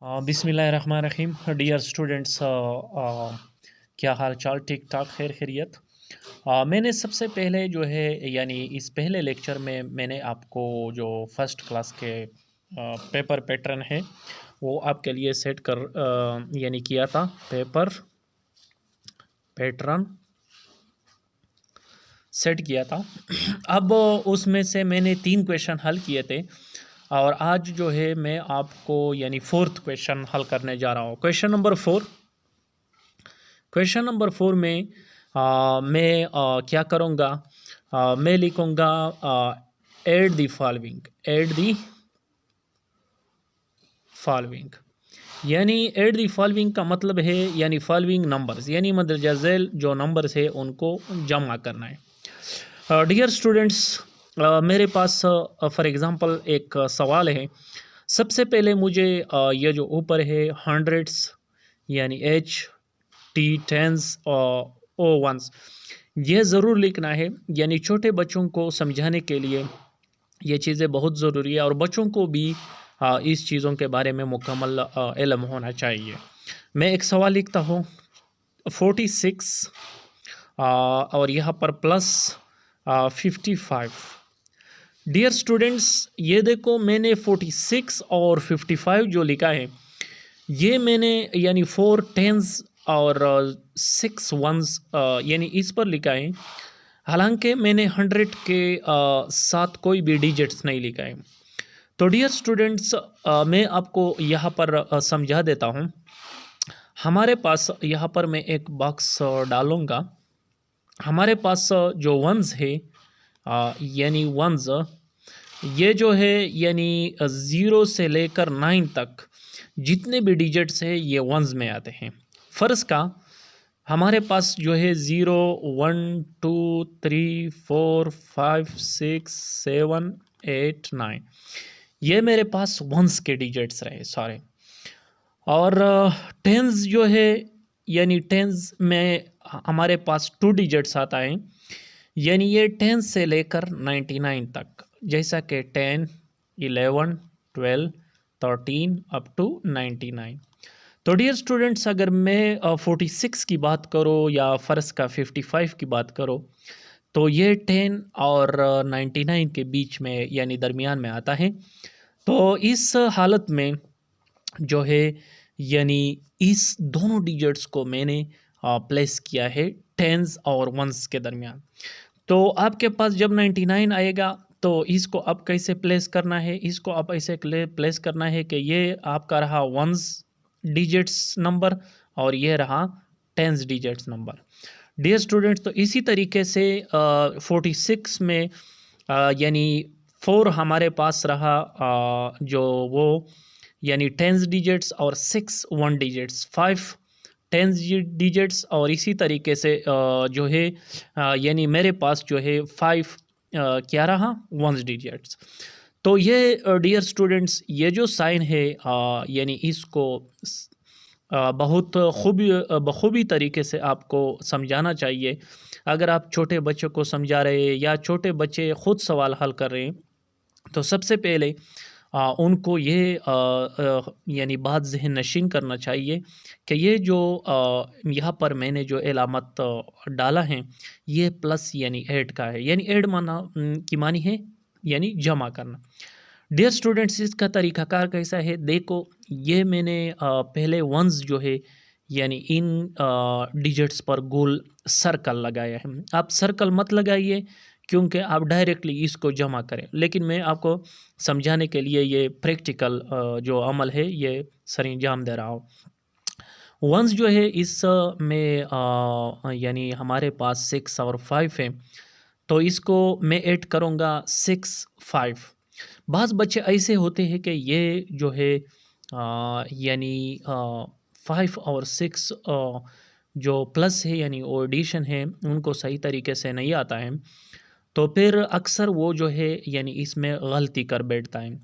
बिस्मिल्लाहिर्रहमानिर्रहीम। Dear students, क्या हाल चाल? ठीक ठाक, खैर खैरियत। मैंने सबसे पहले जो है यानी इस पहले लेक्चर में मैंने आपको जो फर्स्ट क्लास के पेपर पैटर्न है वो आपके लिए सेट कर यानी किया था। पेपर पैटर्न सेट किया था। अब उसमें से मैंने 3 क्वेश्चन हल किए थे और आज जो है मैं आपको यानी फोर्थ क्वेश्चन हल करने जा रहा हूँ। क्वेश्चन नंबर 4 में मैं क्या करूँगा, मैं लिखूँगा ऐड द फॉलोइंग। यानी ऐड द फॉलोइंग का मतलब है यानी फॉलोइंग नंबर्स, यानी मदरजा झैल जो नंबर्स है उनको जमा करना है। डियर स्टूडेंट्स, मेरे पास फॉर एग्ज़ाम्पल एक सवाल है। सबसे पहले मुझे ये जो ऊपर है हंड्रेड्स यानी एच टी टेंस ओ वंस, ये ज़रूर लिखना है। यानी छोटे बच्चों को समझाने के लिए ये चीज़ें बहुत ज़रूरी है और बच्चों को भी इस चीज़ों के बारे में मुकम्मल इल्म होना चाहिए। मैं एक सवाल लिखता हूँ 46 और यहाँ पर प्लस 55। डियर स्टूडेंट्स, ये देखो मैंने 46 और 55 जो लिखा है ये मैंने यानी 4 टेंस और 6 वंस यानी इस पर लिखा है। हालांकि मैंने 100 के साथ कोई भी डिजिट्स नहीं लिखा है। तो डियर स्टूडेंट्स, मैं आपको यहाँ पर समझा देता हूँ। हमारे पास यहाँ पर मैं एक बॉक्स डालूँगा। हमारे पास जो वंस है यानी वंस, ये जो है यानी 0 से लेकर 9 तक जितने भी डिजिट्स है ये वंस में आते हैं। फ़र्ज़ का हमारे पास जो है 0 1 2 3 4 5 6 7 8 9, ये मेरे पास वंस के डिजिट्स रहे सारे। और टेंस जो है यानी टेंस में हमारे पास 2 डिजिट्स आता है, यानी ये 10 से लेकर 99 तक, जैसा कि 10 11 12 13 अप टू 99। तो डियर स्टूडेंट्स, अगर मैं 46 की बात करूँ या फ़र्ज़ का 55 की बात करो तो ये 10 और 99 के बीच में यानी दरमियान में आता है। तो इस हालत में जो है यानी इस दोनों डिजिट्स को मैंने प्लेस किया है टेंस और वंस के दरमियान। तो आपके पास जब 99 आएगा तो इसको अब कैसे प्लेस करना है, इसको आप ऐसे प्लेस करना है कि ये आपका रहा वंस डिजिट्स नंबर और ये रहा tens digits number. Dear students, तो इसी तरीके से 46 में यानी 4 हमारे पास रहा जो वो यानी टेंस डिजिट्स और 6 वन डिजिट्स, 5 टेंस डिजिट्स और इसी तरीके से जो है यानी मेरे पास जो है 5 क्या रहा वंस डिजिट्स। तो ये डियर स्टूडेंट्स, ये जो साइन है यानी इसको बहुत बखूबी तरीके से आपको समझाना चाहिए। अगर आप छोटे बच्चों को समझा रहे हैं या छोटे बच्चे ख़ुद सवाल हल कर रहे हैं तो सबसे पहले उनको ये यानी बात ज़हन नशीन करना चाहिए कि ये जो यहाँ पर मैंने जो एलामत डाला है ये प्लस यानी ऐड का है। यानी ऐड माना की मानी है यानी जमा करना। डियर स्टूडेंट्स, इसका तरीक़ाकार कैसा है देखो, ये मैंने पहले वंस जो है यानी इन डिजिट्स पर गोल सर्कल लगाया है। आप सर्कल मत लगाइए क्योंकि आप डायरेक्टली इसको जमा करें, लेकिन मैं आपको समझाने के लिए ये प्रैक्टिकल जो अमल है ये सरंजाम दे रहा हूँ। वंस जो है इस में यानी हमारे पास 6 और 5 है, तो इसको मैं ऐड करूँगा 6 5। बाज़ बच्चे ऐसे होते हैं कि ये जो है यानी 5 और 6 जो प्लस है यानी वो एडिशन है उनको सही तरीके से नहीं आता है, तो फिर अक्सर वो जो है यानी इसमें गलती कर बैठता है।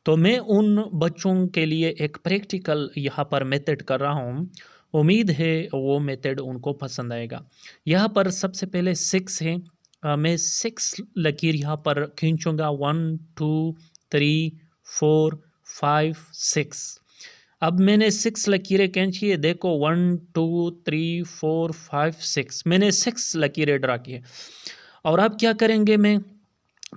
तो मैं उन बच्चों के लिए एक प्रैक्टिकल यहाँ पर मेथड कर रहा हूँ, उम्मीद है वो मेथड उनको पसंद आएगा। यहाँ पर सबसे पहले 6 है, मैं 6 लकीर यहाँ पर खींचूँगा 1 2 3 4 5 6। अब मैंने 6 लकीरें खींची है, देखो 1 2 3 4 5 6, मैंने 6 लकीरें ड्रा की है। और अब क्या करेंगे, मैं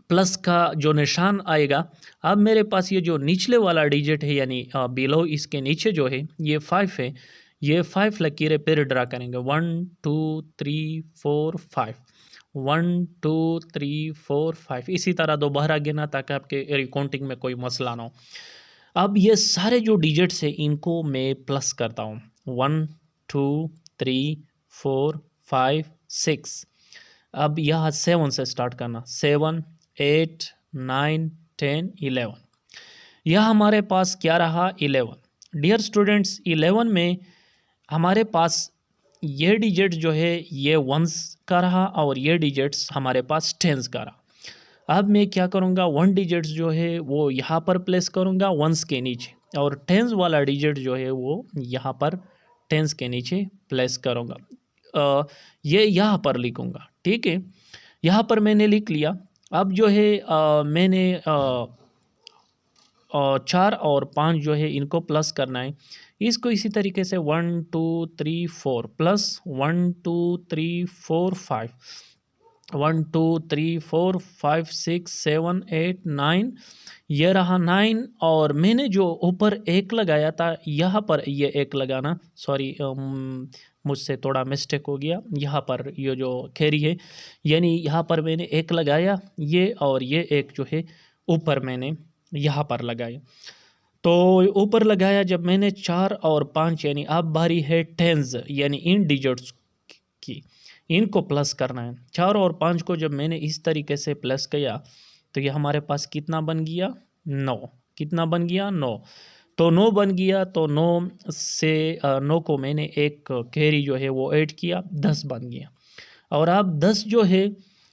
प्लस का जो निशान आएगा, अब मेरे पास ये जो निचले वाला डिजिट है यानी बिलो इसके नीचे जो है ये 5 है, ये 5 लकीरें फिर ड्रा करेंगे, 1 2 3 4 5, 1 2 3 4 5, इसी तरह दोबारा गिना ताकि आपके रिकाउंटिंग में कोई मसला ना हो। अब ये सारे जो डिजिट्स है इनको मैं प्लस करता हूँ, 1 2 3 4 5 6। अब यहाँ 7 से स्टार्ट करना, 7 8 9 10 11, यह हमारे पास क्या रहा, 11। डियर स्टूडेंट्स 11 में हमारे पास ये डिजिट जो है ये वंस का रहा और ये डिजिट्स हमारे पास टेंस का रहा। अब मैं क्या करूँगा, 1 डिजिट्स जो है वो यहाँ पर प्लेस करूँगा वंस के नीचे, और टेंस वाला डिजिट जो है वो यहाँ पर टेंस के नीचे प्लेस करूँगा। ये यहाँ पर लिखूँगा, ठीक है, यहाँ पर मैंने लिख लिया। अब जो है मैंने 4 और 5 जो है इनको प्लस करना है, इसको इसी तरीके से 1 2 3 4 प्लस 1 2 3 4 5, 1 2 3 4 5 6 7 8 9, ये रहा 9। और मैंने जो ऊपर एक लगाया था यहाँ पर ये एक लगाना, सॉरी मुझसे थोड़ा मिस्टेक हो गया, यहाँ पर ये जो खेरी है यानी यहाँ पर मैंने एक लगाया ये, और ये एक जो है ऊपर मैंने यहाँ पर लगाया। तो ऊपर लगाया जब मैंने 4 और 5, यानी अब बारी है टेंस यानी इन डिजिट्स की, इनको प्लस करना है। 4 और 5 को जब मैंने इस तरीके से प्लस किया तो ये हमारे पास कितना बन गया, 9। कितना बन गया, 9। तो 9 बन गया, तो 9 से 9 को मैंने एक कैरी जो है वो ऐड किया, 10 बन गया। और अब 10 जो है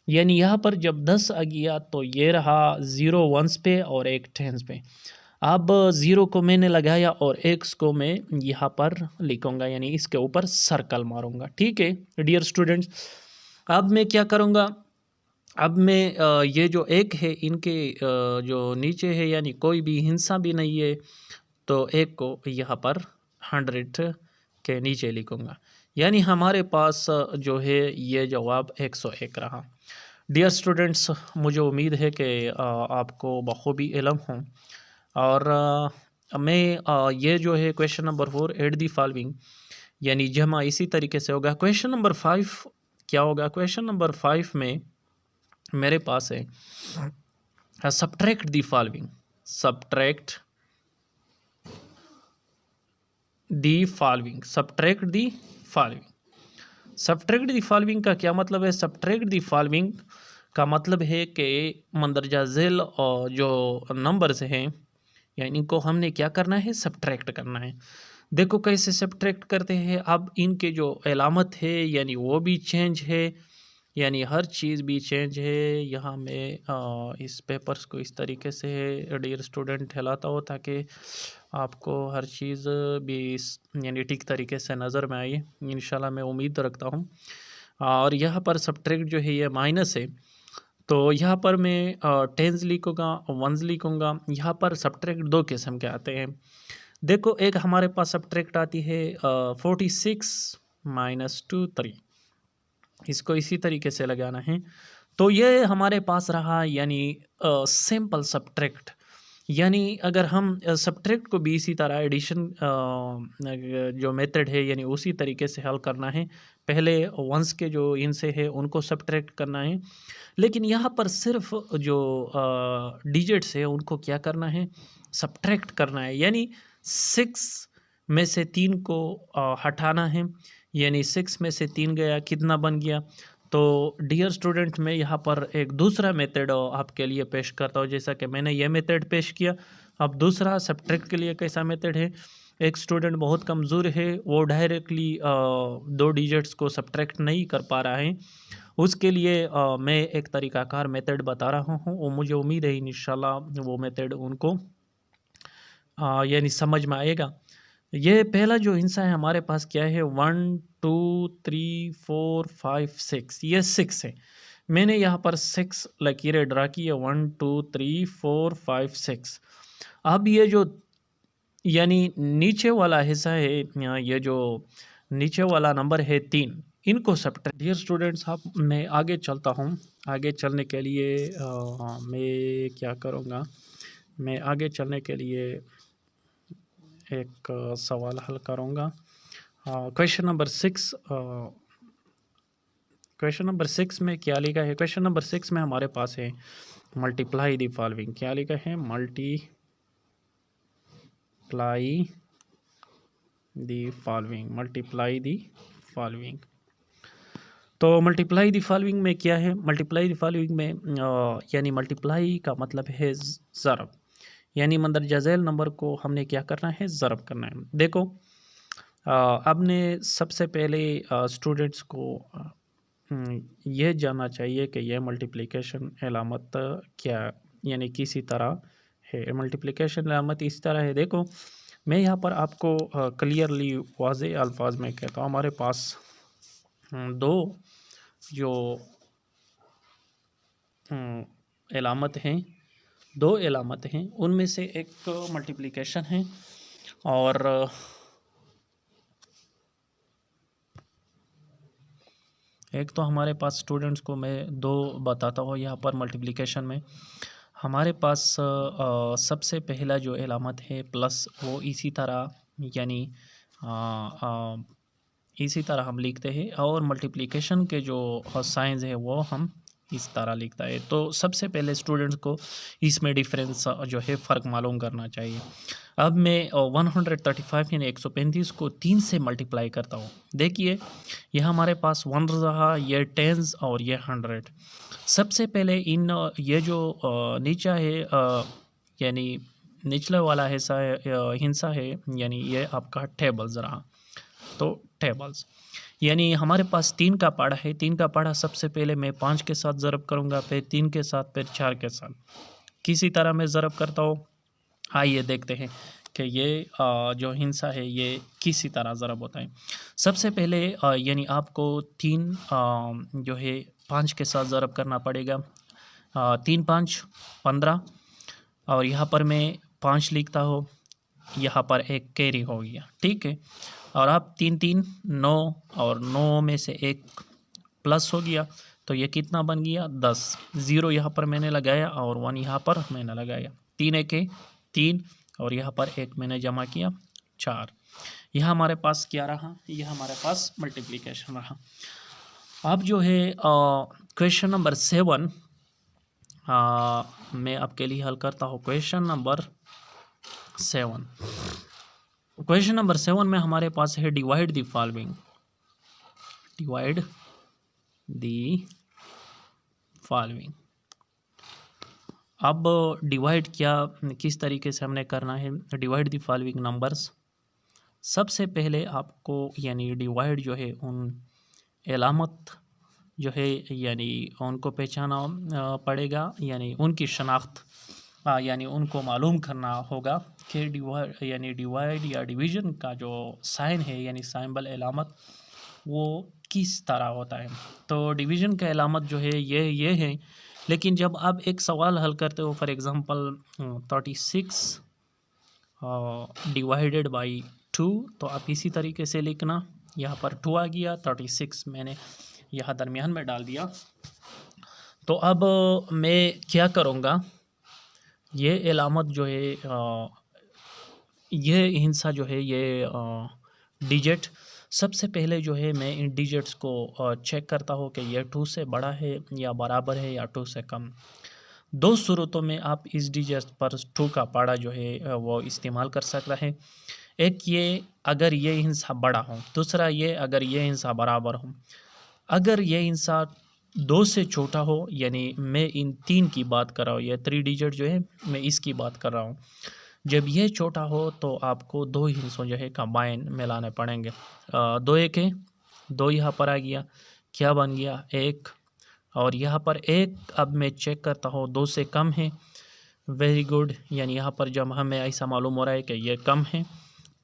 यानी यहाँ पर जब 10 आ गया तो ये रहा 0 वंस पे और एक टेंस पे। अब 0 को मैंने लगाया और एक्स को मैं यहाँ पर लिखूँगा, यानी इसके ऊपर सर्कल मारूंगा, ठीक है डियर स्टूडेंट्स। अब मैं क्या करूँगा, अब मैं ये जो एक है इनके जो नीचे है यानी कोई भी हिस्सा भी नहीं है, तो एक को यहाँ पर 100 के नीचे लिखूँगा, यानी हमारे पास जो है ये जवाब 101 रहा। डियर स्टूडेंट्स, मुझे उम्मीद है कि आपको बखूबी इल्म हो, और मैं ये जो है question number 4 add the following यानी जमा इसी तरीके से होगा। क्वेश्चन नंबर 5 क्या होगा, क्वेश्चन नंबर 5 में मेरे पास है subtract the following, subtract the following, subtract the following. Subtract the following का क्या मतलब है, सब्ट्रैक्ट दी फॉलोइंग का मतलब है कि मंदरजा झेल और जो नंबर्स हैं यानी इनको हमने क्या करना है, सब्ट्रैक्ट करना है। देखो कैसे सब्ट्रैक्ट करते हैं, अब इनके जो अलामत है यानी वो भी चेंज है, यानी हर चीज़ भी चेंज है। यहाँ मैं इस पेपर्स को इस तरीके से डियर स्टूडेंट हिलाता हो ताकि आपको हर चीज़ भी यानी ठीक तरीके से नज़र में आए, इंशाल्लाह मैं उम्मीद रखता हूँ। और यहाँ पर सब्ट्रैक्ट जो है ये माइनस है, तो यहाँ पर मैं टेंस लिखूँगा, वंस लिखूँगा। यहाँ पर सब्ट्रैक्ट 2 किस्म के आते हैं। देखो एक हमारे पास सब्ट्रैक्ट आती है 46 - 2 3, इसको इसी तरीके से लगाना है। तो ये हमारे पास रहा यानी सिंपल सब्ट्रैक्ट, यानी अगर हम सब्ट्रैक्ट को भी इसी तरह एडिशन जो मेथड है यानी उसी तरीके से हल करना है। पहले वंस के जो इनसे है उनको सब्ट्रैक्ट करना है, लेकिन यहाँ पर सिर्फ जो डिजिट्स है उनको क्या करना है, सब्ट्रैक्ट करना है। यानी 6 में से 3 को हटाना है, यानी 6 में से 3 गया, कितना बन गया। तो डियर स्टूडेंट मैं यहाँ पर एक दूसरा मेथड आपके लिए पेश करता हूँ, जैसा कि मैंने ये मेथड पेश किया। अब दूसरा सब्ट्रैक्ट के लिए कैसा मेथड है, एक स्टूडेंट बहुत कमज़ोर है, वो डायरेक्टली 2 डिजिट्स को सब्ट्रैक्ट नहीं कर पा रहा है, उसके लिए मैं एक तरीक़ाकार मेथड बता रहा हूँ, वो मुझे उम्मीद है इंशाल्लाह वो मेथड उनको यानी समझ में आएगा। ये पहला जो हिस्सा है हमारे पास क्या है, 1 2 3 4 5 6, ये 6 है। मैंने यहाँ पर 6 लकीरें ड्रा की है, 1 2 3 4 5 6। अब ये जो यानी नीचे वाला हिस्सा है, ये जो नीचे वाला नंबर है 3, इनको सब्ट्रैक्ट। डियर स्टूडेंट्स, आप मैं आगे चलता हूँ। आगे चलने के लिए मैं क्या करूँगा, मैं आगे चलने के लिए एक सवाल हल करूँगा। क्वेश्चन नंबर 6, क्वेश्चन नंबर 6 में क्या लिखा है? क्वेश्चन नंबर 6 में हमारे पास है मल्टीप्लाई द फॉलोइंग। क्या लिखा है? Multiply the following, multiply the following. तो मल्टीप्लाई द फॉलोइंग में क्या है? मल्टीप्लाई द फॉलोइंग में यानी मल्टीप्लाई का मतलब है ज़रब, यानी मंदरजा झैल नंबर को हमने क्या करना है? ज़रब करना है। देखो, आपने सबसे पहले स्टूडेंट्स को यह जानना चाहिए कि यह मल्टीप्लिकेशन अलामत क्या, यानी किसी तरह है। मल्टीप्लिकेशन अलामत इस तरह है। देखो, मैं यहाँ पर आपको क्लियरली वाज़े अल्फाज में कहता हूँ। हमारे पास दो जो अलामत हैं, दो अलामत हैं, उनमें से एक मल्टीप्लिकेशन है और एक तो हमारे पास स्टूडेंट्स को मैं दो बताता हूँ। यहाँ पर मल्टीप्लिकेशन में हमारे पास सबसे पहला जो अलामत है प्लस, वो इसी तरह यानी इसी तरह हम लिखते हैं, और मल्टीप्लिकेशन के जो साइंस है वो हम इस तरह लिखता है। तो सबसे पहले स्टूडेंट्स को इसमें डिफरेंस जो है फ़र्क मालूम करना चाहिए। अब मैं 135 यानी 135 को 3 से मल्टीप्लाई करता हूँ। देखिए, यह हमारे पास 1 रहा, ये 10 और ये 100। सबसे पहले इन ये जो नीचा है यानी निचले वाला हिस्सा है यानी ये आपका टेबल्स रहा। तो टेबल्स यानी हमारे पास 3 का पहाड़ा है। 3 का पहाड़ा सबसे पहले मैं 5 के साथ ज़रब करूँगा, फिर 3 के साथ, फिर 4 के साथ। किसी तरह मैं ज़रब करता हूँ। आइए देखते हैं कि ये जो हिंसा है ये किसी तरह ज़रब होता है। सबसे पहले यानी आपको 3 जो है 5 के साथ ज़रब करना पड़ेगा। 3 5 15, और यहाँ पर मैं 5 लिखता हूँ, यहाँ पर एक कैरी हो गया, ठीक है। और अब 3 3 9, और 9 में से एक प्लस हो गया, तो ये कितना बन गया? 10। 0 यहाँ पर मैंने लगाया और 1 यहाँ पर मैंने लगाया। 3 एक 3, और यहाँ पर एक मैंने जमा किया 4। यह हमारे पास क्या रहा? यह हमारे पास मल्टीप्लिकेशन रहा। अब जो है क्वेश्चन नंबर 7 मैं आपके लिए हल करता हूँ। क्वेश्चन नंबर 7, क्वेश्चन नंबर 7 में हमारे पास है divide the following, divide the following. अब डिवाइड क्या, किस तरीके से हमने करना है? Divide the following numbers. सबसे पहले आपको यानी डिवाइड जो है उन अलामत जो है यानी उनको पहचाना पड़ेगा, यानी उनकी शनाख्त यानी उनको मालूम करना होगा कि डिवाइड यानी डिवाइड या डिवीज़न का जो साइन है यानी साइंबल अलामत वो किस तरह होता है। तो डिवीज़न का अलामत जो है ये है। लेकिन जब आप एक सवाल हल करते हो, फॉर एग्ज़ाम्पल 36 डिवाइडेड बाई 2, तो आप इसी तरीके से लिखना। यहाँ पर 2 आ गया, 36 मैंने यहाँ दरमियान में डाल दिया। तो अब मैं क्या करूँगा, ये अलामत जो है ये हिंसा जो है ये डिजिट, सबसे पहले जो है मैं इन डिजिट्स को चेक करता हूँ कि ये 2 से बड़ा है या बराबर है या 2 से कम। दो सूरतों में आप इस डिजिट पर 2 का पहाड़ा जो है वो इस्तेमाल कर सकता है। एक ये अगर ये हिंसा बड़ा हो, दूसरा ये अगर ये हिंसा बराबर हो। अगर ये हिंसा 2 से छोटा हो, यानी मैं इन 3 की बात कर रहा हूँ, ये 3 डिजिट जो है मैं इसकी बात कर रहा हूँ। जब ये छोटा हो तो आपको 2 हिस्सों जो है कंबाइन मिलाने पड़ेंगे। 2 एक है, 2 यहाँ पर आ गया, क्या बन गया? 1, और यहाँ पर 1 अब मैं चेक करता हूँ 2 से कम है। वेरी गुड, यानी यहाँ पर जब हमें ऐसा मालूम हो रहा है कि ये कम है,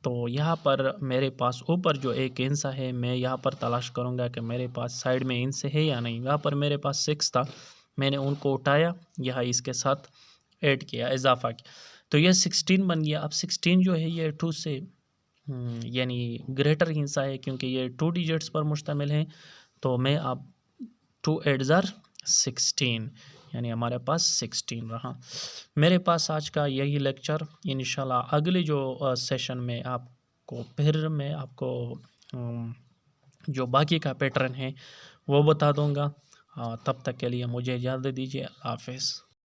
तो यहाँ पर मेरे पास ऊपर जो एक हिस्सा है मैं यहाँ पर तलाश करूँगा कि मेरे पास साइड में हिस्से है या नहीं। यहाँ पर मेरे पास 6 था, मैंने उनको उठाया, यहाँ इसके साथ ऐड किया, इजाफा किया। तो यह 16 बन गया। अब 16 जो है ये 2 से यानी ग्रेटर हिस्सा है, क्योंकि ये 2 डिजिट्स पर मुश्तमिल है। तो मैं अब 2 8 ज़र 16, यानी हमारे पास 16 रहा। मेरे पास आज का यही लेक्चर। इंशाल्लाह अगले जो सेशन में आपको फिर मैं आपको जो बाकी का पैटर्न है वो बता दूंगा। तब तक के लिए मुझे इजाज़त दीजिए। अल्लाह हाफ़िज़।